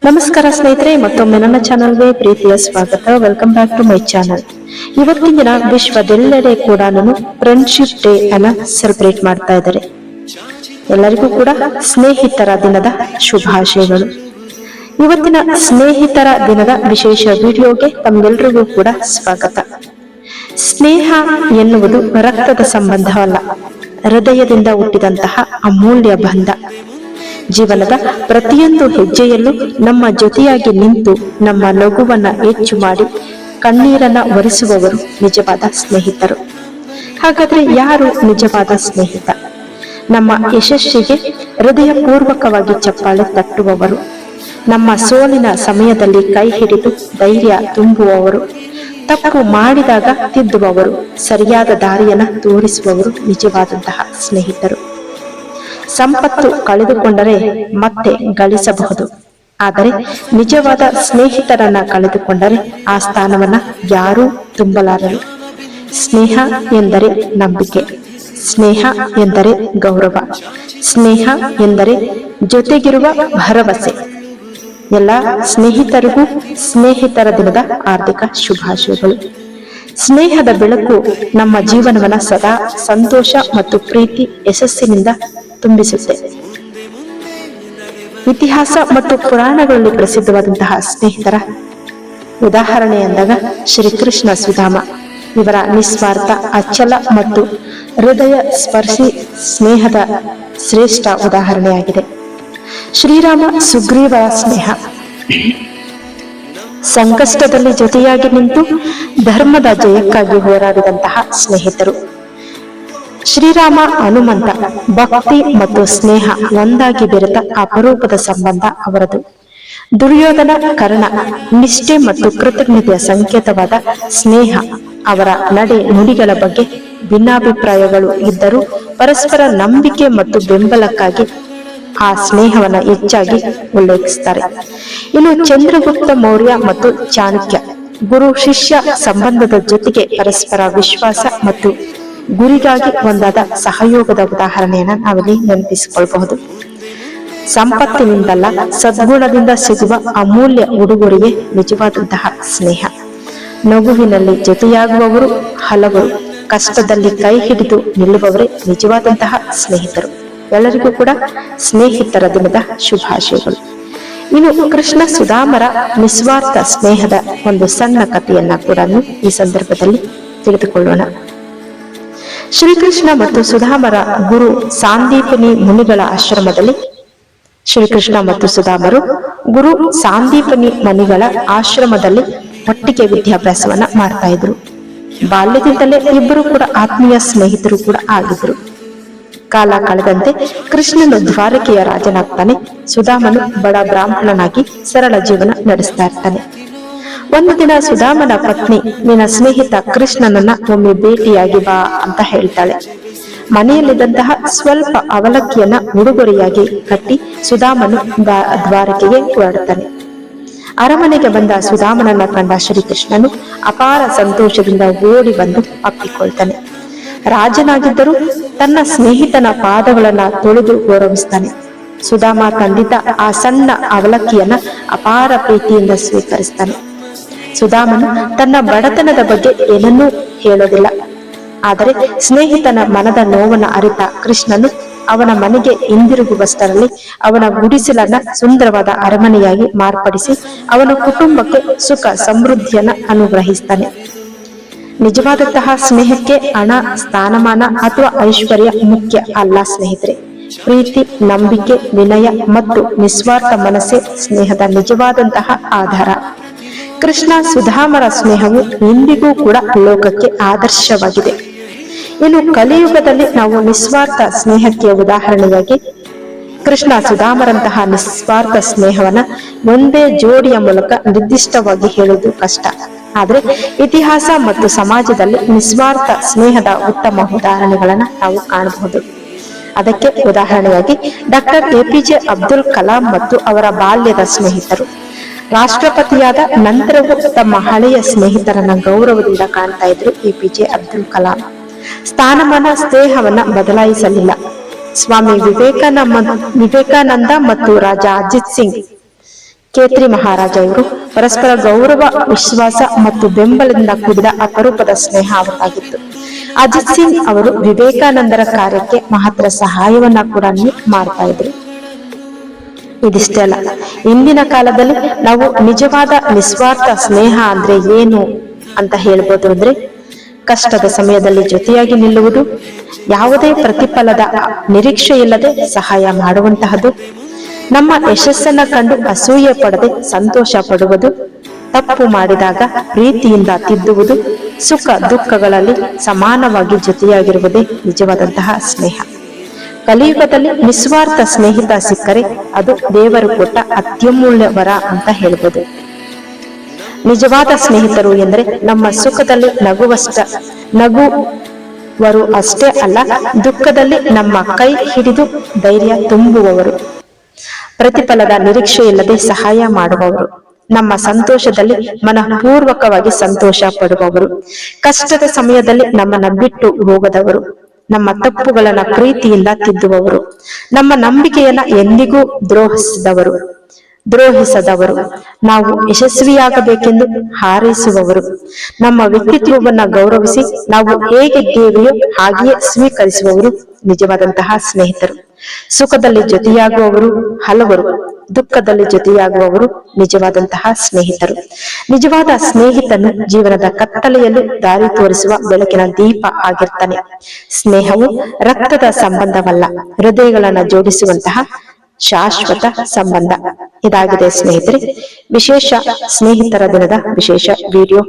ನಮಸ್ಕಾರ ಸ್ನೇಹಿತರೆ, ಮತ್ತೊಮ್ಮೆ ನನ್ನ ಚಾನಲ್ಗೆ ಪ್ರೀತಿಯ ಸ್ವಾಗತ. Welcome back to my channel. ಇವತ್ತಿನ ದಿನ ವಿಶ್ವದೆಲ್ಲೆಡೆ ಕೂಡ ಫ್ರೆಂಡ್ಶಿಪ್ ಡೇ ಅನ್ನ ಸೆಲೆಬ್ರೇಟ್ ಮಾಡ್ತಾ ಇದ್ದಾರೆ. ಎಲ್ಲರಿಗೂ ಕೂಡ ಸ್ನೇಹಿತರ ದಿನದ ಶುಭಾಶಯಗಳು. ಇವತ್ತಿನ ಸ್ನೇಹಿತರ ದಿನದ ವಿಶೇಷ ವಿಡಿಯೋಗೆ ತಮ್ಮೆಲ್ಲರಿಗೂ ಕೂಡ ಸ್ವಾಗತ. ಸ್ನೇಹ ಎನ್ನುವುದು ರಕ್ತದ ಸಂಬಂಧವಲ್ಲ, ಹೃದಯದಿಂದ ಹುಟ್ಟಿದಂತಹ ಅಮೂಲ್ಯ ಬಂಧ. ಜೀವನದ ಪ್ರತಿಯೊಂದು ಹೆಜ್ಜೆಯಲ್ಲೂ ನಮ್ಮ ಜೊತೆಯಾಗಿ ನಿಂತು ನಮ್ಮ ನಗುವನ್ನ ಹೆಚ್ಚು ಮಾಡಿ ಕಣ್ಣೀರನ್ನ ಒರೆಸುವವರು ನಿಜವಾದ ಸ್ನೇಹಿತರು. ಹಾಗಾದ್ರೆ ಯಾರು ನಿಜವಾದ ಸ್ನೇಹಿತ? ನಮ್ಮ ಯಶಸ್ಸಿಗೆ ಹೃದಯಪೂರ್ವಕವಾಗಿ ಚಪ್ಪಾಳೆ ತಟ್ಟುವವರು, ನಮ್ಮ ಸೋಲಿನ ಸಮಯದಲ್ಲಿ ಕೈ ಹಿಡಿದು ಧೈರ್ಯ ತುಂಬುವವರು, ತಪ್ಪು ಮಾಡಿದಾಗ ತಿದ್ದುವವರು, ಸರಿಯಾದ ದಾರಿಯನ್ನ ತೋರಿಸುವವರು ನಿಜವಾದಂತಹ ಸ್ನೇಹಿತರು. ಸಂಪತ್ತು ಕಳೆದುಕೊಂಡರೆ ಮತ್ತೆ ಗಳಿಸಬಹುದು, ಆದರೆ ನಿಜವಾದ ಸ್ನೇಹಿತರನ್ನ ಕಳೆದುಕೊಂಡರೆ ಆ ಸ್ಥಾನವನ್ನ ಯಾರೂ ತುಂಬಲಾರರು. ಸ್ನೇಹ ಎಂದರೆ ನಂಬಿಕೆ, ಸ್ನೇಹ ಎಂದರೆ ಗೌರವ, ಸ್ನೇಹ ಎಂದರೆ ಜೊತೆಗಿರುವ ಭರವಸೆ. ಎಲ್ಲ ಸ್ನೇಹಿತರಿಗೂ ಸ್ನೇಹಿತರ ದಿನದ ಹಾರ್ದಿಕ ಶುಭಾಶಯಗಳು. ಸ್ನೇಹದ ಬೆಳಕು ನಮ್ಮ ಜೀವನವನ್ನ ಸದಾ ಸಂತೋಷ ಮತ್ತು ಪ್ರೀತಿ ಯಶಸ್ಸಿನಿಂದ ತುಂಬಿಸುತ್ತೆ. ಇತಿಹಾಸ ಮತ್ತು ಪುರಾಣಗಳಲ್ಲಿ ಪ್ರಸಿದ್ಧವಾದಂತಹ ಸ್ನೇಹಿತರ ಉದಾಹರಣೆ ಎಂದಾಗ ಶ್ರೀಕೃಷ್ಣ ಸುಧಾಮ ಇವರ ನಿಸ್ವಾರ್ಥ, ಅಚಲ ಮತ್ತು ಹೃದಯ ಸ್ಪರ್ಶಿ ಸ್ನೇಹದ ಶ್ರೇಷ್ಠ ಉದಾಹರಣೆಯಾಗಿದೆ. ಶ್ರೀರಾಮ ಸುಗ್ರೀವರ ಸ್ನೇಹ, ಸಂಕಷ್ಟದಲ್ಲಿ ಜೊತೆಯಾಗಿ ನಿಂತು ಧರ್ಮದ ಜಯಕ್ಕಾಗಿ ಹೋರಾಡಿದಂತಹ ಸ್ನೇಹಿತರು. ಶ್ರೀರಾಮ ಹನುಮಂತ, ಭಕ್ತಿ ಮತ್ತು ಸ್ನೇಹ ಒಂದಾಗಿ ಬೆರೆತ ಅಪರೂಪದ ಸಂಬಂಧ ಅವರದು. ದುರ್ಯೋಧನ ಕರ್ಣ, ನಿಷ್ಠೆ ಮತ್ತು ಕೃತಜ್ಞತೆಯ ಸಂಕೇತವಾದ ಸ್ನೇಹ. ಅವರ ನಡೆ ನುಡಿಗಳ ಬಗ್ಗೆ ಭಿನ್ನಾಭಿಪ್ರಾಯಗಳು ಇದ್ದರೂ ಪರಸ್ಪರ ನಂಬಿಕೆ ಮತ್ತು ಬೆಂಬಲಕ್ಕಾಗಿ ಆ ಸ್ನೇಹವನ್ನ ಹೆಚ್ಚಾಗಿ ಉಲ್ಲೇಖಿಸುತ್ತಾರೆ. ಇನ್ನು ಚಂದ್ರಗುಪ್ತ ಮೌರ್ಯ ಮತ್ತು ಚಾಣಕ್ಯ, ಗುರು ಶಿಷ್ಯ ಸಂಬಂಧದ ಜೊತೆಗೆ ಪರಸ್ಪರ ವಿಶ್ವಾಸ ಮತ್ತು ಗುರಿಗಾಗಿ ಒಂದಾದ ಸಹಯೋಗದ ಉದಾಹರಣೆಯನ್ನ ನಾವಿಲ್ಲಿ ನೆನಪಿಸಿಕೊಳ್ಳಬಹುದು. ಸಂಪತ್ತಿನಿಂದಲ್ಲ, ಸದ್ಗುಣದಿಂದ ಸಿಗುವ ಅಮೂಲ್ಯ ಉಡುಗೊರೆಯೇ ನಿಜವಾದಂತಹ ಸ್ನೇಹ. ನಗುವಿನಲ್ಲಿ ಜೊತೆಯಾಗುವವರು ಹಲವರು, ಕಷ್ಟದಲ್ಲಿ ಕೈ ಹಿಡಿದು ನಿಲ್ಲುವವರೇ ನಿಜವಾದಂತಹ ಸ್ನೇಹಿತರು. ಎಲ್ಲರಿಗೂ ಕೂಡ ಸ್ನೇಹಿತರ ದಿನದ ಶುಭಾಶಯಗಳು. ಇನ್ನು ಕೃಷ್ಣ ಸುಧಾಮರ ನಿಸ್ವಾರ್ಥ ಸ್ನೇಹದ ಒಂದು ಸಣ್ಣ ಕಥೆಯನ್ನ ಕೂಡ ಈ ಸಂದರ್ಭದಲ್ಲಿ ತಿಳಿದುಕೊಳ್ಳೋಣ. ಶ್ರೀಕೃಷ್ಣ ಮತ್ತು ಸುಧಾಮರ ಗುರು ಸಾಂದೀಪನಿ ಮುನಿಗಳ ಆಶ್ರಮದಲ್ಲಿ ಶ್ರೀಕೃಷ್ಣ ಮತ್ತು ಸುಧಾಮರು ಗುರು ಸಾಂದೀಪನಿ ಮುನಿಗಳ ಆಶ್ರಮದಲ್ಲಿ ಒಟ್ಟಿಗೆ ವಿದ್ಯಾಭ್ಯಾಸವನ್ನ ಮಾಡ್ತಾ ಇದ್ರು. ಬಾಲ್ಯದಿಂದಲೇ ಇಬ್ಬರು ಕೂಡ ಆತ್ಮೀಯ ಸ್ನೇಹಿತರು ಕೂಡ ಆಗಿದ್ರು. ಕಾಲ ಕಳೆದಂತೆ ಕೃಷ್ಣನು ದ್ವಾರಕೆಯ ರಾಜನಾಗ್ತಾನೆ, ಸುಧಾಮನು ಬಡ ಬ್ರಾಹ್ಮಣನಾಗಿ ಸರಳ ಜೀವನ ನಡೆಸ್ತಾ ಇರ್ತಾನೆ. ಒಂದು ದಿನ ಸುಧಾಮನ ಪತ್ನಿ, ನಿನ್ನ ಸ್ನೇಹಿತ ಕೃಷ್ಣನನ್ನ ಒಮ್ಮೆ ಭೇಟಿಯಾಗಿ ಬಾ ಅಂತ ಹೇಳ್ತಾಳೆ. ಮನೆಯಲ್ಲಿದ್ದಂತಹ ಸ್ವಲ್ಪ ಅವಲಕ್ಕಿಯನ್ನ ಉಡುಗೊರೆಯಾಗಿ ಕಟ್ಟಿ ಸುಧಾಮನು ದ್ವಾರಕೆಗೆ ಹೊರಡುತ್ತಾನೆ. ಅರಮನೆಗೆ ಬಂದ ಸುಧಾಮನನ್ನ ಕಂಡ ಶ್ರೀಕೃಷ್ಣನು ಅಪಾರ ಸಂತೋಷದಿಂದ ಓಡಿ ಬಂದು ಅಪ್ಪಿಕೊಳ್ತಾನೆ. ರಾಜನಾಗಿದ್ದರೂ ತನ್ನ ಸ್ನೇಹಿತನ ಪಾದಗಳನ್ನ ತೊಳೆದು ಗೌರವಿಸ್ತಾನೆ. ಸುಧಾಮ ತಂದಿದ್ದ ಆ ಸಣ್ಣ ಅವಲಕ್ಕಿಯನ್ನ ಅಪಾರ ಪ್ರೀತಿಯಿಂದ ಸ್ವೀಕರಿಸ್ತಾನೆ. ಸುಧಾಮನು ತನ್ನ ಬಡತನದ ಬಗ್ಗೆ ಏನನ್ನೂ ಹೇಳೋದಿಲ್ಲ, ಆದರೆ ಸ್ನೇಹಿತನ ಮನದ ನೋವನ್ನ ಅರಿತ ಕೃಷ್ಣನು ಅವನ ಮನೆಗೆ ಹಿಂದಿರುಗುವಷ್ಟರಲ್ಲಿ ಅವನ ಗುಡಿಸಲನ್ನ ಸುಂದರವಾದ ಅರಮನೆಯಾಗಿ ಮಾರ್ಪಡಿಸಿ ಅವನ ಕುಟುಂಬಕ್ಕೆ ಸುಖ ಸಮೃದ್ಧಿಯನ್ನ ಅನುಗ್ರಹಿಸ್ತಾನೆ. ನಿಜವಾದಂತಹ ಸ್ನೇಹಕ್ಕೆ ಹಣ, ಸ್ಥಾನಮಾನ ಅಥವಾ ಐಶ್ವರ್ಯ ಮುಖ್ಯ ಅಲ್ಲ ಸ್ನೇಹಿತರೆ. ಪ್ರೀತಿ, ನಂಬಿಕೆ, ವಿನಯ ಮತ್ತು ನಿಸ್ವಾರ್ಥ ಮನಸ್ಸೇ ಸ್ನೇಹದ ನಿಜವಾದಂತಹ ಆಧಾರ. ಕೃಷ್ಣ ಸುಧಾಮರ ಸ್ನೇಹವು ಇಂದಿಗೂ ಕೂಡ ಲೋಕಕ್ಕೆ ಆದರ್ಶವಾಗಿದೆ. ಇನ್ನು ಕಲಿಯುಗದಲ್ಲಿ ನಾವು ನಿಸ್ವಾರ್ಥ ಸ್ನೇಹಕ್ಕೆ ಉದಾಹರಣೆಯಾಗಿ ಕೃಷ್ಣ ಸುಧಾಮರಂತಹ ನಿಸ್ವಾರ್ಥ ಸ್ನೇಹವನ್ನ ಒಂದೇ ಜೋಡಿಯ ಮೂಲಕ ನಿರ್ದಿಷ್ಟವಾಗಿ ಹೇಳುವುದು ಕಷ್ಟ. ಆದ್ರೆ ಇತಿಹಾಸ ಮತ್ತು ಸಮಾಜದಲ್ಲಿ ನಿಸ್ವಾರ್ಥ ಸ್ನೇಹದ ಉತ್ತಮ ಉದಾಹರಣೆಗಳನ್ನ ನಾವು ಕಾಣಬಹುದು. ಅದಕ್ಕೆ ಉದಾಹರಣೆಯಾಗಿ ಡಾಕ್ಟರ್ ಎಪಿಜೆ ಅಬ್ದುಲ್ ಕಲಾಂ ಮತ್ತು ಅವರ ಬಾಲ್ಯದ ಸ್ನೇಹಿತರು. ರಾಷ್ಟ್ರಪತಿಯಾದ ನಂತರವೂ ತಮ್ಮ ಹಳೆಯ ಸ್ನೇಹಿತರನ್ನ ಗೌರವದಿಂದ ಕಾಣ್ತಾ ಇದ್ರು ಎಪಿಜೆ ಅಬ್ದುಲ್ ಕಲಾಂ. ಸ್ಥಾನಮಾನ ಸ್ನೇಹವನ್ನ ಬದಲಾಯಿಸಲಿಲ್ಲ. ಸ್ವಾಮಿ ವಿವೇಕಾನಂದ ಮತ್ತು ರಾಜಾ ಅಜಿತ್ ಸಿಂಗ್ ಖೇತ್ರಿ ಮಹಾರಾಜ ಅವರು ಪರಸ್ಪರ ಗೌರವ, ವಿಶ್ವಾಸ ಮತ್ತು ಬೆಂಬಲದಿಂದ ಕೂಡಿದ ಅಪರೂಪದ ಸ್ನೇಹ ಅವರಾಗಿತ್ತು. ಅಜಿತ್ ಸಿಂಗ್ ಅವರು ವಿವೇಕಾನಂದರ ಕಾರ್ಯಕ್ಕೆ ಮಹತ್ತರ ಸಹಾಯವನ್ನ ಕೂಡ ಮಾಡ್ತಾ ಇದ್ರು. ಇದಿಷ್ಟೇ ಅಲ್ಲ, ಇಂದಿನ ಕಾಲದಲ್ಲಿ ನಾವು ನಿಜವಾದ ನಿಸ್ವಾರ್ಥ ಸ್ನೇಹ ಅಂದ್ರೆ ಏನು ಅಂತ ಹೇಳ್ಬೋದು ಅಂದ್ರೆ, ಕಷ್ಟದ ಸಮಯದಲ್ಲಿ ಜೊತೆಯಾಗಿ ನಿಲ್ಲುವುದು, ಯಾವುದೇ ಪ್ರತಿಫಲದ ನಿರೀಕ್ಷೆ ಇಲ್ಲದೆ ಸಹಾಯ ಮಾಡುವಂತಹದ್ದು, ನಮ್ಮ ಯಶಸ್ಸನ್ನ ಕಂಡು ಅಸೂಯೆ ಪಡದೆ ಸಂತೋಷ ಪಡುವುದು, ತಪ್ಪು ಮಾಡಿದಾಗ ಪ್ರೀತಿಯಿಂದ ತಿದ್ದುವುದು, ಸುಖ ದುಃಖಗಳಲ್ಲಿ ಸಮಾನವಾಗಿ ಜೊತೆಯಾಗಿರುವುದೇ ನಿಜವಾದಂತಹ ಸ್ನೇಹ. ಕಲಿಯುಗದಲ್ಲಿ ನಿಸ್ವಾರ್ಥ ಸ್ನೇಹಿತ ಸಿಕ್ಕರೆ ಅದು ದೇವರು ಕೊಟ್ಟ ಅತ್ಯಮೂಲ್ಯ ವರ ಅಂತ ಹೇಳ್ಬೋದು. ನಿಜವಾದ ಸ್ನೇಹಿತರು ಎಂದರೆ ನಮ್ಮ ಸುಖದಲ್ಲಿ ನಗುವರು ಅಷ್ಟೇ ಅಲ್ಲ, ದುಃಖದಲ್ಲಿ ನಮ್ಮ ಕೈ ಹಿಡಿದು ಧೈರ್ಯ ತುಂಬುವವರು, ಪ್ರತಿಫಲದ ನಿರೀಕ್ಷೆ ಇಲ್ಲದೆ ಸಹಾಯ ಮಾಡುವವರು, ನಮ್ಮ ಸಂತೋಷದಲ್ಲಿ ಮನಪೂರ್ವಕವಾಗಿ ಸಂತೋಷ ಪಡುವವರು, ಕಷ್ಟದ ಸಮಯದಲ್ಲಿ ನಮ್ಮನ್ನ ಬಿಟ್ಟು ಹೋಗದವರು, ನಮ್ಮ ತಪ್ಪುಗಳನ್ನ ಪ್ರೀತಿಯಿಂದ ತಿದ್ದುವವರು, ನಮ್ಮ ನಂಬಿಕೆಯನ್ನ ಎಂದಿಗೂ ದ್ರೋಹಿಸದವರು, ನಾವು ಯಶಸ್ವಿಯಾಗಬೇಕೆಂದು ಹಾರೈಸುವವರು, ನಮ್ಮ ವ್ಯಕ್ತಿತ್ವವನ್ನ ಗೌರವಿಸಿ ನಾವು ಹೇಗಿದ್ದೇವೆಯೋ ಹಾಗೆಯೇ ಸ್ವೀಕರಿಸುವವರು ನಿಜವಾದಂತಹ ಸ್ನೇಹಿತರು. ಸುಖದಲ್ಲಿ ಜೊತೆಯಾಗುವವರು ಹಲವರು, ದುಃಖದಲ್ಲಿ ಜೊತೆಯಾಗುವವರು ನಿಜವಾದಂತಹ ಸ್ನೇಹಿತರು. ನಿಜವಾದ ಸ್ನೇಹಿತನು ಜೀವನದ ಕತ್ತಲೆಯಲ್ಲೂ ದಾರಿ ತೋರಿಸುವ ಬೆಳಕಿನ ದೀಪ ಆಗಿರ್ತಾನೆ. ಸ್ನೇಹವು ರಕ್ತದ ಸಂಬಂಧವಲ್ಲ, ಹೃದಯಗಳನ್ನ ಜೋಡಿಸುವಂತಹ ಶಾಶ್ವತ ಸಂಬಂಧ. ಇದಾಗಿದೆ ಸ್ನೇಹಿತರೆ ವಿಶೇಷ ಸ್ನೇಹಿತರ ದಿನದ ವಿಶೇಷ ವಿಡಿಯೋ.